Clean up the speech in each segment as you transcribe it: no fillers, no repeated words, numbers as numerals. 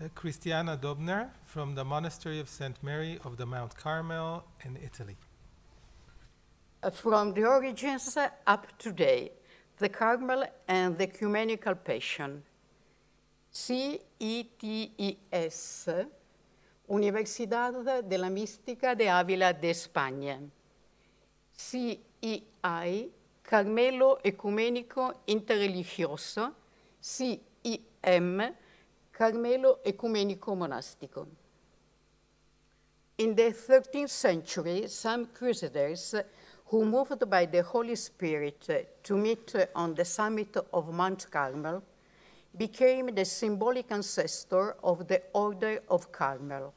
Cristiana DOBNER from the Monastery of St. Mary of the Mount Carmel in Italy. From the origins up to date, the Carmel and the Ecumenical Passion. CETES, Universidad de la Mística de Ávila de España. CEI, Carmelo Ecumenico Interreligioso. CEM, Carmelo Ecumenico Monastico. In the 13th century, some crusaders who moved by the Holy Spirit to meet on the summit of Mount Carmel became the symbolic ancestor of the Order of Carmel,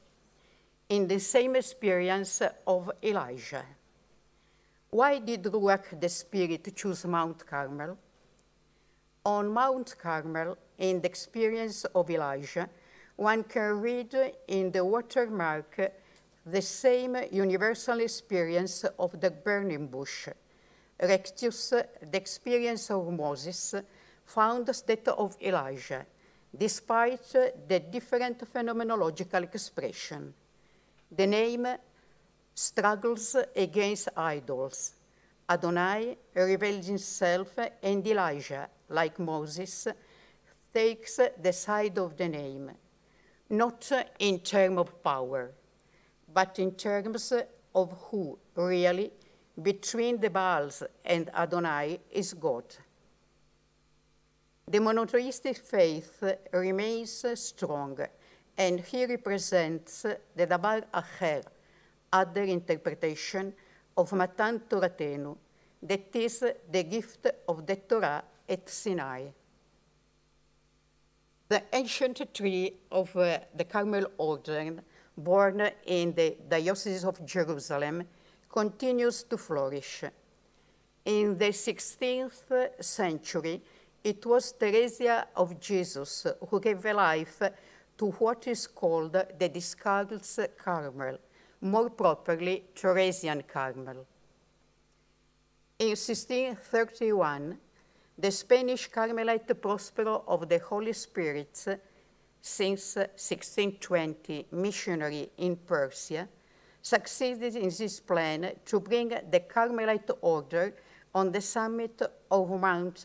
in the same experience of Elijah. Why did Ruach the Spirit choose Mount Carmel? On Mount Carmel, in the experience of Elijah, one can read in the watermark the same universal experience of the burning bush. Rectus, the experience of Moses, found that of Elijah, despite the different phenomenological expression. The name struggles against idols. Adonai reveals himself, and Elijah, like Moses, takes the side of the name, not in terms of power, but in terms of who really, between the Baals and Adonai, is God. The monotheistic faith remains strong, and he represents the Dabar Acher, other interpretation of Matan Toratenu, that is the gift of the Torah at Sinai. The ancient tree of the Carmel order, born in the Diocese of Jerusalem, continues to flourish. In the 16th century, it was Teresa of Jesus who gave life to what is called the Discalced Carmel, more properly Theresian Carmel. In 1631, the Spanish Carmelite Prospero of the Holy Spirit, since 1620 missionary in Persia, succeeded in this plan to bring the Carmelite order on the summit of Mount,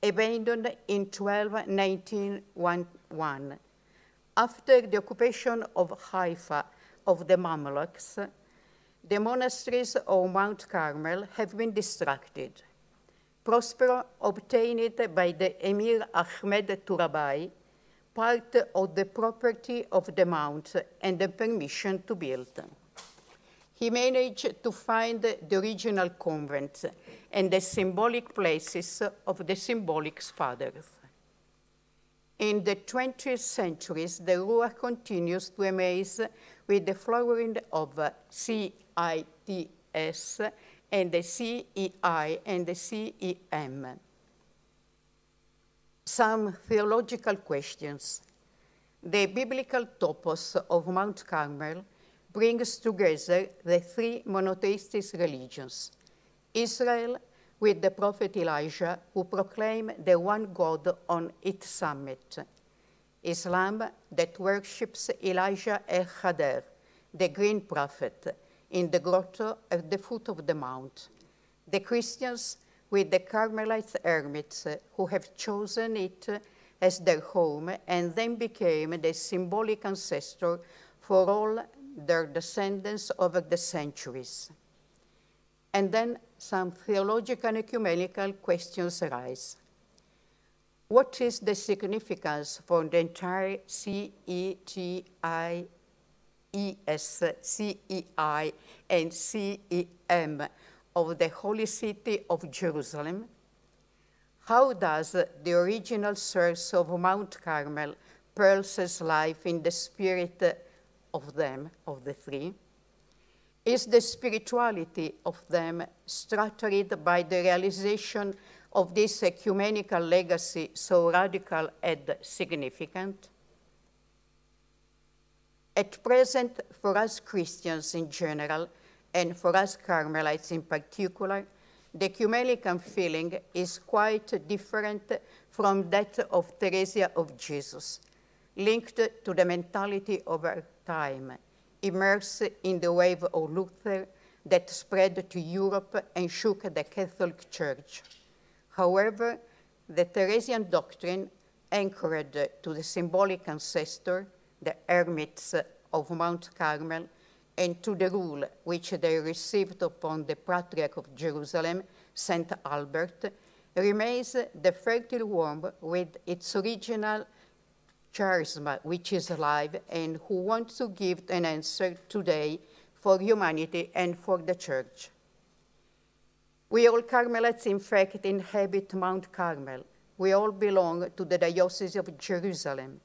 abandoned in 1291. After the occupation of Haifa of the Mamluks, the monasteries of Mount Carmel have been destructed. Prospero obtained by the Emir Ahmed Turabai part of the property of the mount and the permission to build. He managed to find the original convent and the symbolic places of the symbolic fathers. In the 20th centuries, the Ruach continues to amaze with the flowering of CITS and the CEI and the CEM. Some theological questions. The biblical topos of Mount Carmel brings together the three monotheistic religions: Israel, with the prophet Elijah, who proclaimed the one God on its summit; Islam, that worships Elijah el-Khader, the green prophet, in the grotto at the foot of the mount; the Christians, with the Carmelite hermits, who have chosen it as their home and then became the symbolic ancestor for all their descendants over the centuries. And then some theological and ecumenical questions arise. What is the significance for the entire CETI, CEI, and CEM of the Holy City of Jerusalem? How does the original source of Mount Carmel pulses life in the spirit of them, of the three? Is the spirituality of them structured by the realization of this ecumenical legacy so radical and significant? At present, for us Christians in general, and for us Carmelites in particular, the ecumenical feeling is quite different from that of Teresa of Jesus. linked to the mentality of our time, immersed in the wave of Luther that spread to Europe and shook the Catholic Church. However, the Theresian doctrine, anchored to the symbolic ancestor, the hermits of Mount Carmel, and to the rule which they received upon the Patriarch of Jerusalem, St. Albert, remains the fertile womb with its original charisma, which is alive and who wants to give an answer today for humanity and for the Church. We all Carmelites, in fact, inhabit Mount Carmel. We all belong to the Diocese of Jerusalem.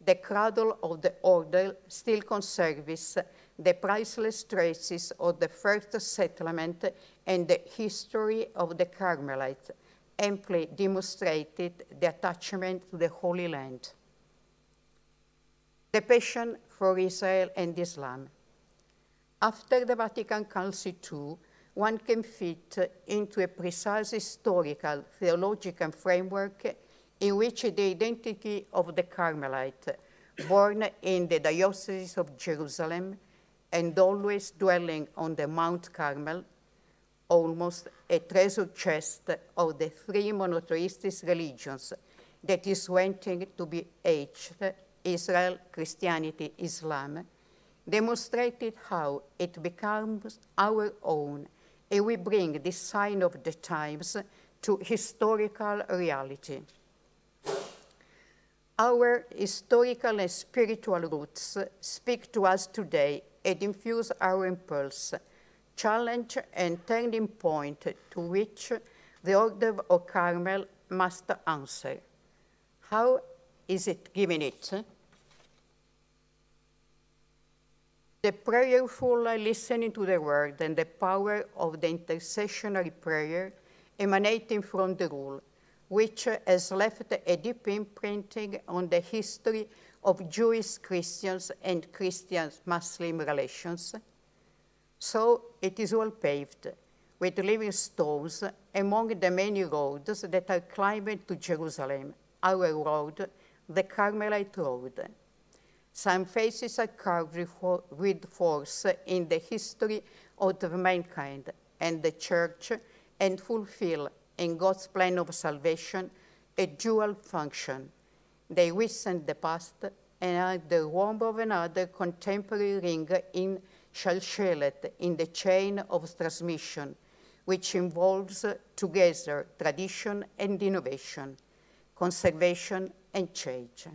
The cradle of the order still conserves the priceless traces of the first settlement and the history of the Carmelites, amply demonstrated the attachment to the Holy Land. The passion for Israel and Islam. After the Vatican Council II, one can fit into a precise historical, theological framework in which the identity of the Carmelite, born in the Diocese of Jerusalem and always dwelling on the Mount Carmel, almost a treasure chest of the three monotheistic religions that is waiting to be aged, Israel, Christianity, Islam, demonstrated how it becomes our own, and we bring this sign of the times to historical reality. Our historical and spiritual roots speak to us today and infuse our impulse, challenge and turning point to which the Order of Carmel must answer. How is it giving it? The prayerful listening to the word and the power of the intercessionary prayer emanating from the rule, which has left a deep imprinting on the history of Jewish Christians and Christian-Muslim relations. So it is well paved with living stones among the many roads that are climbing to Jerusalem, our road, the Carmelite Road. Some faces are carved with force in the history of mankind and the Church and fulfill in God's plan of salvation a dual function. They withstand the past and are the womb of another contemporary ring in Shalshelet in the chain of transmission, which involves together tradition and innovation, conservation and change.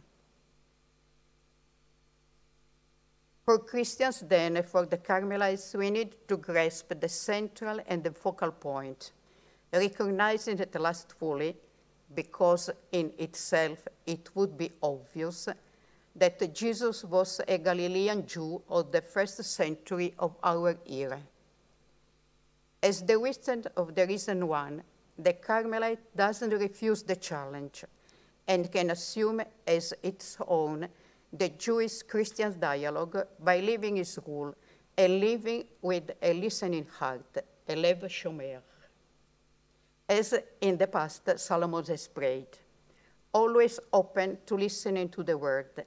For Christians then, for the Carmelites, we need to grasp the central and the focal point, recognizing at last fully, because in itself it would be obvious, that Jesus was a Galilean Jew of the first century of our era. As the witness of the risen one, the Carmelite doesn't refuse the challenge and can assume as its own the Jewish-Christian dialogue by living his rule and living with a listening heart, a lev shomer. As in the past, Solomon has prayed, always open to listening to the word.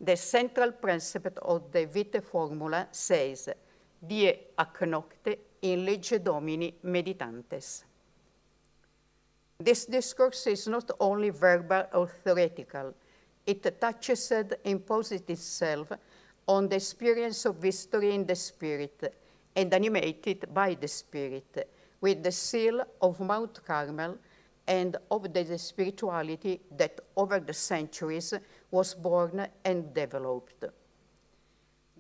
The central principle of the Vitae Formula says, Die ac nocte in lege Domini meditantes. This discourse is not only verbal or theoretical, it touches and imposes itself on the experience of history in the Spirit and animated by the Spirit, with the seal of Mount Carmel and of the spirituality that over the centuries was born and developed.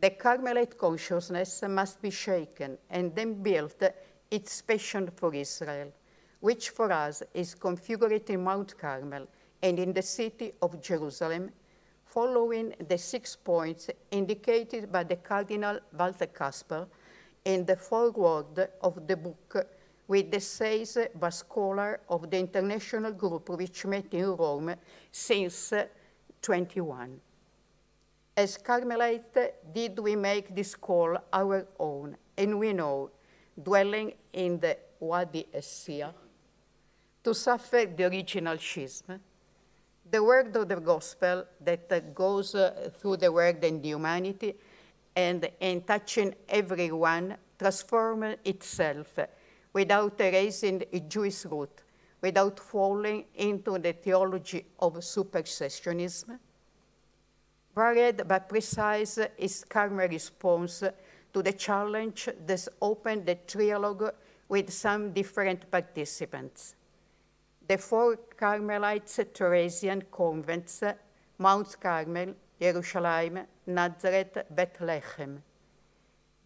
The Carmelite consciousness must be shaken and then built its passion for Israel, which for us is configured in Mount Carmel and in the city of Jerusalem, following the 6 points indicated by the Cardinal Walter Kasper in the foreword of the book, with the essays by scholars of the international group which met in Rome since 21. As Carmelites, did we make this call our own, and we know, dwelling in the Wadi Essia, to suffer the original schism. The word of the gospel that goes through the world and humanity and in touching everyone transforms itself without erasing a Jewish root, without falling into the theology of supersessionism. Varied but precise is Carmel's response to the challenge that opened the trialogue with some different participants. The 4 Carmelites Theresian convents, Mount Carmel, Jerusalem, Nazareth, Bethlehem.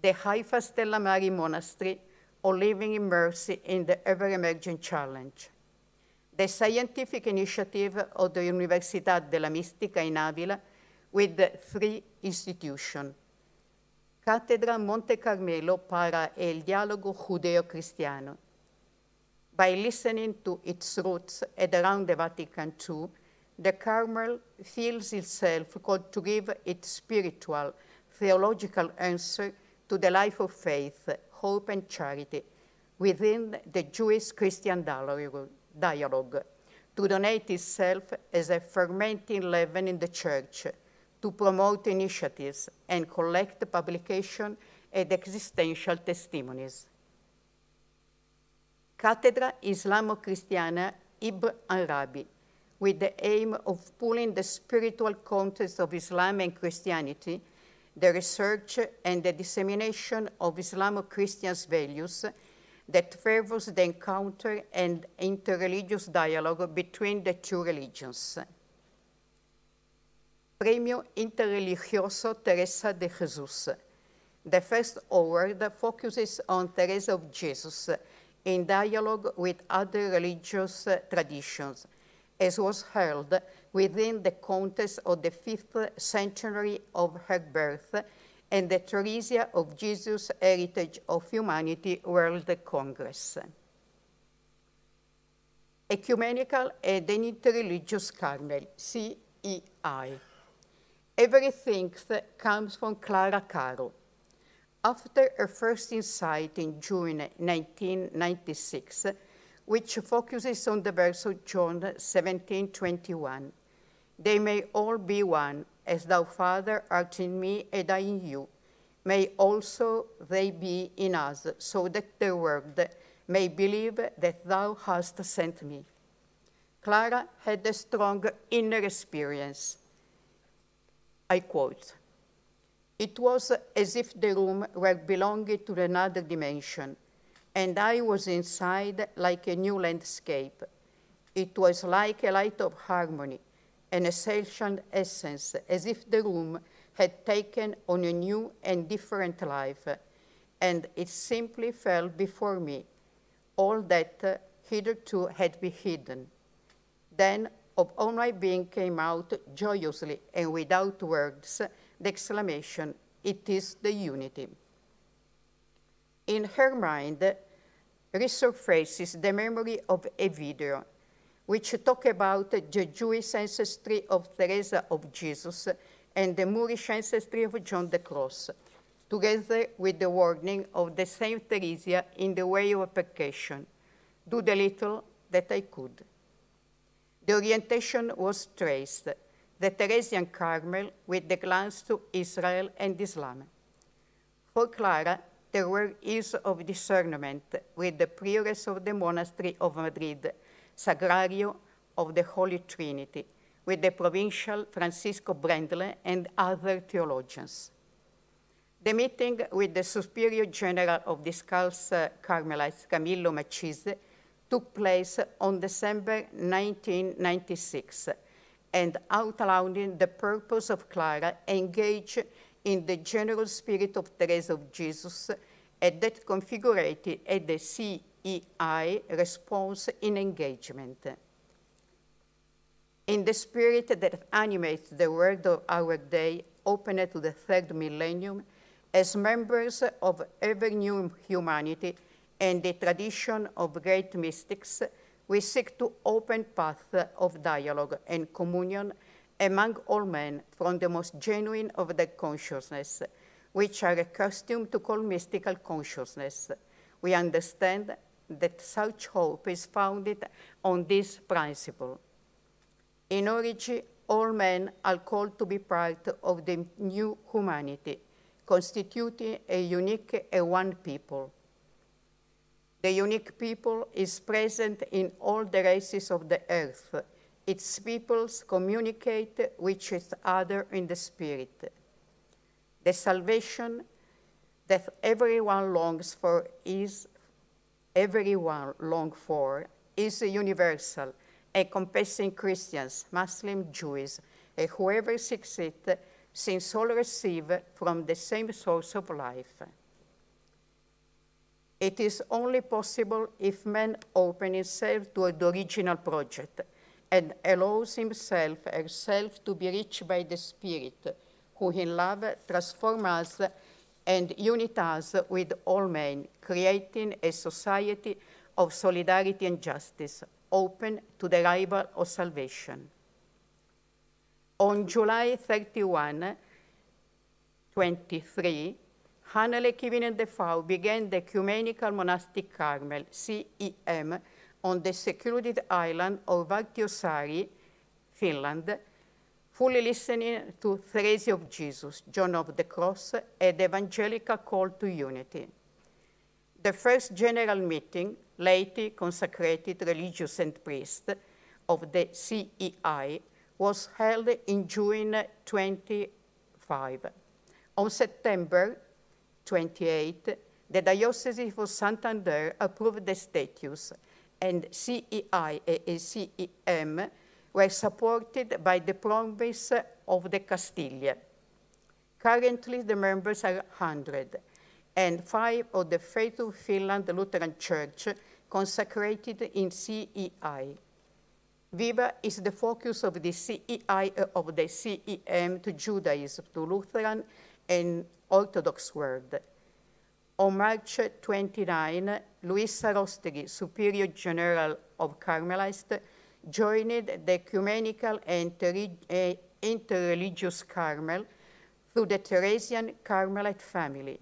The Haifa Stella Maris Monastery, or Living in Mercy in the Ever-Emerging Challenge. The scientific initiative of the Universidad de la Mística in Avila with 3 institutions. Cátedra Monte Carmelo para el Diálogo Judeo-Cristiano. By listening to its roots at around the Vatican II, the Carmel feels itself called to give its spiritual, theological answer to the life of faith, hope, and charity within the Jewish-Christian dialogue, to donate itself as a fermenting leaven in the Church, to promote initiatives and collect publication and existential testimonies. Cattedra Islamo-Cristiana Ibn Arabi, with the aim of pulling the spiritual context of Islam and Christianity, the research and the dissemination of Islamo-Christian values that favors the encounter and interreligious dialogue between the 2 religions. Premio Interreligioso Teresa de Jesus. The first award focuses on Teresa of Jesus in dialogue with other religious traditions, as was held within the context of the 5th centenary of her birth and the Theresia of Jesus Heritage of Humanity World Congress. Ecumenical and Interreligious Carmel, CEI. Everything comes from Clara Caro. After her first insight in June 1996, which focuses on the verse of John 17:21, they may all be one, as thou, Father, art in me and I in you. May also they be in us, so that the world may believe that thou hast sent me. Clara had a strong inner experience. I quote, "It was as if the room were belonging to another dimension, and I was inside like a new landscape. It was like a light of harmony, an essential essence, as if the room had taken on a new and different life, and it simply fell before me, all that hitherto had been hidden. Then of all my being came out joyously and without words the exclamation, 'It is the unity.'" In her mind resurfaces the memory of a video which talks about the Jewish ancestry of Teresa of Jesus and the Moorish ancestry of John the Cross, together with the warning of the same Theresia in the way of application, "Do the little that I could." The orientation was traced, the Theresian Carmel with the glance to Israel and Islam. For Clara, there were years of discernment with the prioress of the Monastery of Madrid, Sagrario of the Holy Trinity, with the provincial Francisco Brendle and other theologians. The meeting with the Superior General of the Scalz Carmelites, Camillo Macise, took place on December 1996, and outlining the purpose of Clara engaged in the general spirit of Teresa of Jesus, and that configured at the CEI response in engagement. In the spirit that animates the world of our day, opened to the 3rd millennium, as members of ever new humanity and the tradition of great mystics, we seek to open paths of dialogue and communion among all men from the most genuine of their consciousness, which are accustomed to call mystical consciousness. We understand that such hope is founded on this principle. In origin, all men are called to be part of the new humanity, constituting a unique and one people. The unique people is present in all the races of the earth. Its peoples communicate with each other in the spirit. The salvation that everyone longs for is universal, encompassing Christians, Muslims, Jews, and whoever seeks it, since all receive from the same source of life. It is only possible if man opens himself to the original project and allows himself herself to be reached by the Spirit, who in love transforms us and unites us with all men, creating a society of solidarity and justice, open to the arrival of salvation. On July 31, 23, Hannele Kivinen de Fau began the Ecumenical Monastic Carmel, CEM, on the secluded island of Vartiosaari, Finland, fully listening to Therese of Jesus, John of the Cross, and the evangelical call to unity. The first general meeting, laity, consecrated religious and priests of the CEI, was held in June 25. On September 28, the Diocese of Santander approved the statutes, and CEI and CEM were supported by the province of the Castilla. Currently, the members are 100, and 5 of the Faith of Finland Lutheran Church consecrated in CEI. Viva is the focus of the CEI of the CEM to Judaism, to Lutheran and Orthodox world. On March 29, Luisa Rostegui, Superior General of Carmelites, joined the Ecumenical and Interreligious Carmel through the Theresian Carmelite family,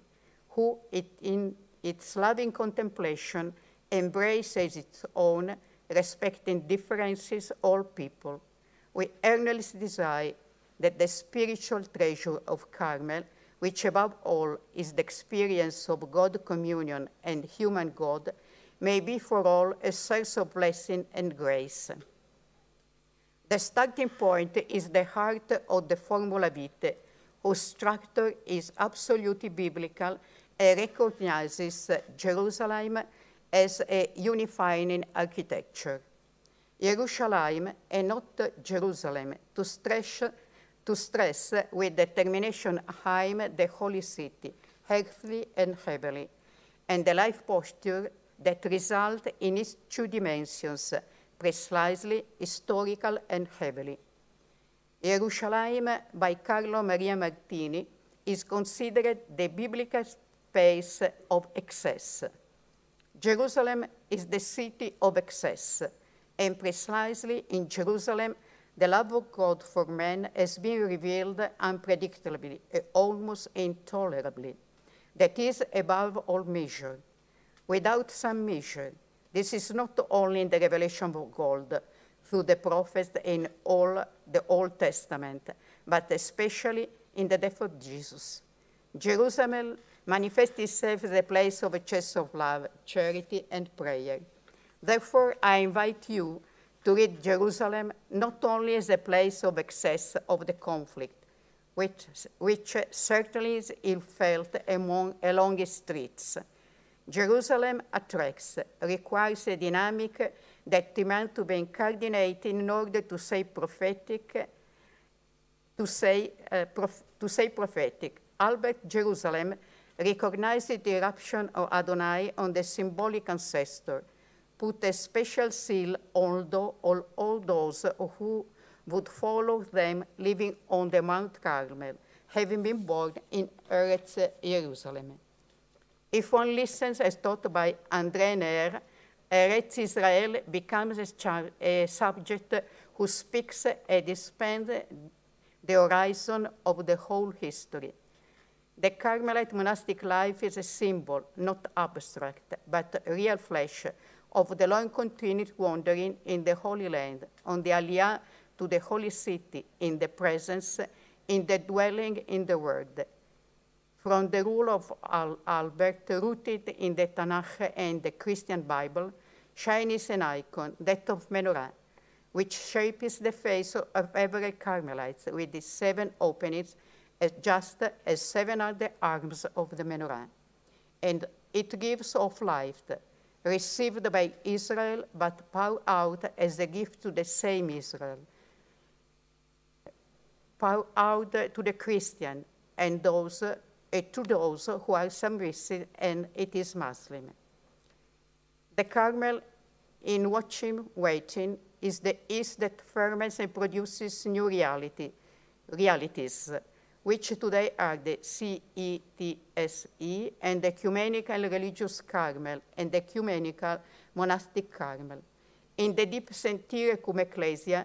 who in its loving contemplation embraces its own, respecting differences all people. We earnestly desire that the spiritual treasure of Carmel, which above all is the experience of God communion and human God, may be for all a source of blessing and grace. The starting point is the heart of the Formula Vitae, whose structure is absolutely biblical and recognizes Jerusalem as a unifying architecture. Jerusalem and not Jerusalem, to stress with determination Haim, the holy city, earthly and heavenly, and the life posture that result in its two dimensions, precisely historical and heavenly. Jerusalem, by Carlo Maria Martini, is considered the biblical space of excess. Jerusalem is the city of excess, and precisely in Jerusalem, the love of God for man has been revealed unpredictably, almost intolerably, that is above all measure. Without some measure, this is not only in the revelation of God through the prophets in all the Old Testament, but especially in the death of Jesus. Jerusalem manifests itself as a place of excess of love, charity, and prayer. Therefore, I invite you to read Jerusalem not only as a place of excess of the conflict, which certainly is ill-felt along its streets. Jerusalem attracts, requires a dynamic that demands to be incarnated in order to say prophetic. Albert Jerusalem recognized the eruption of Adonai on the symbolic ancestor, put a special seal on all those who would follow them living on the Mount Carmel, having been born in Eretz Jerusalem. If one listens as taught by André Neher, Eretz Israel becomes a subject who speaks and expands the horizon of the whole history. The Carmelite monastic life is a symbol, not abstract, but real flesh of the long-continued wandering in the Holy Land, on the Aliyah to the holy city in the presence, in the dwelling in the word. From the rule of Albert, rooted in the Tanakh and the Christian Bible, shines an icon, that of menorah, which shapes the face of every Carmelite with its 7 openings, just as 7 are the arms of the menorah. And it gives of life, received by Israel, but poured out as a gift to the same Israel, poured out to the Christian and to those who are submissive, and it is Muslim. The Carmel, in watching, waiting, is the East that ferments and produces new realities, which today are the CETSE and the Ecumenical and Interreligious Carmel and the Ecumenical Monastic Carmel. In the deep sentire cum ecclesia,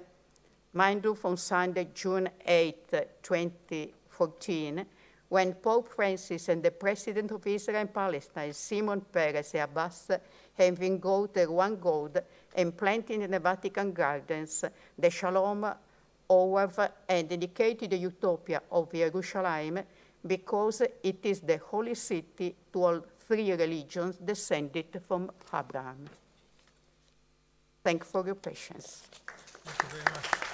mindful on Sunday, June 8, 2014, when Pope Francis and the President of Israel and Palestine, Simon Peres and Abbas, having got one gold and planted in the Vatican gardens, the Shalom Oav, and dedicated the Utopia of Jerusalem, because it is the holy city to all 3 religions descended from Abraham. Thank you for your patience. Thank you very much.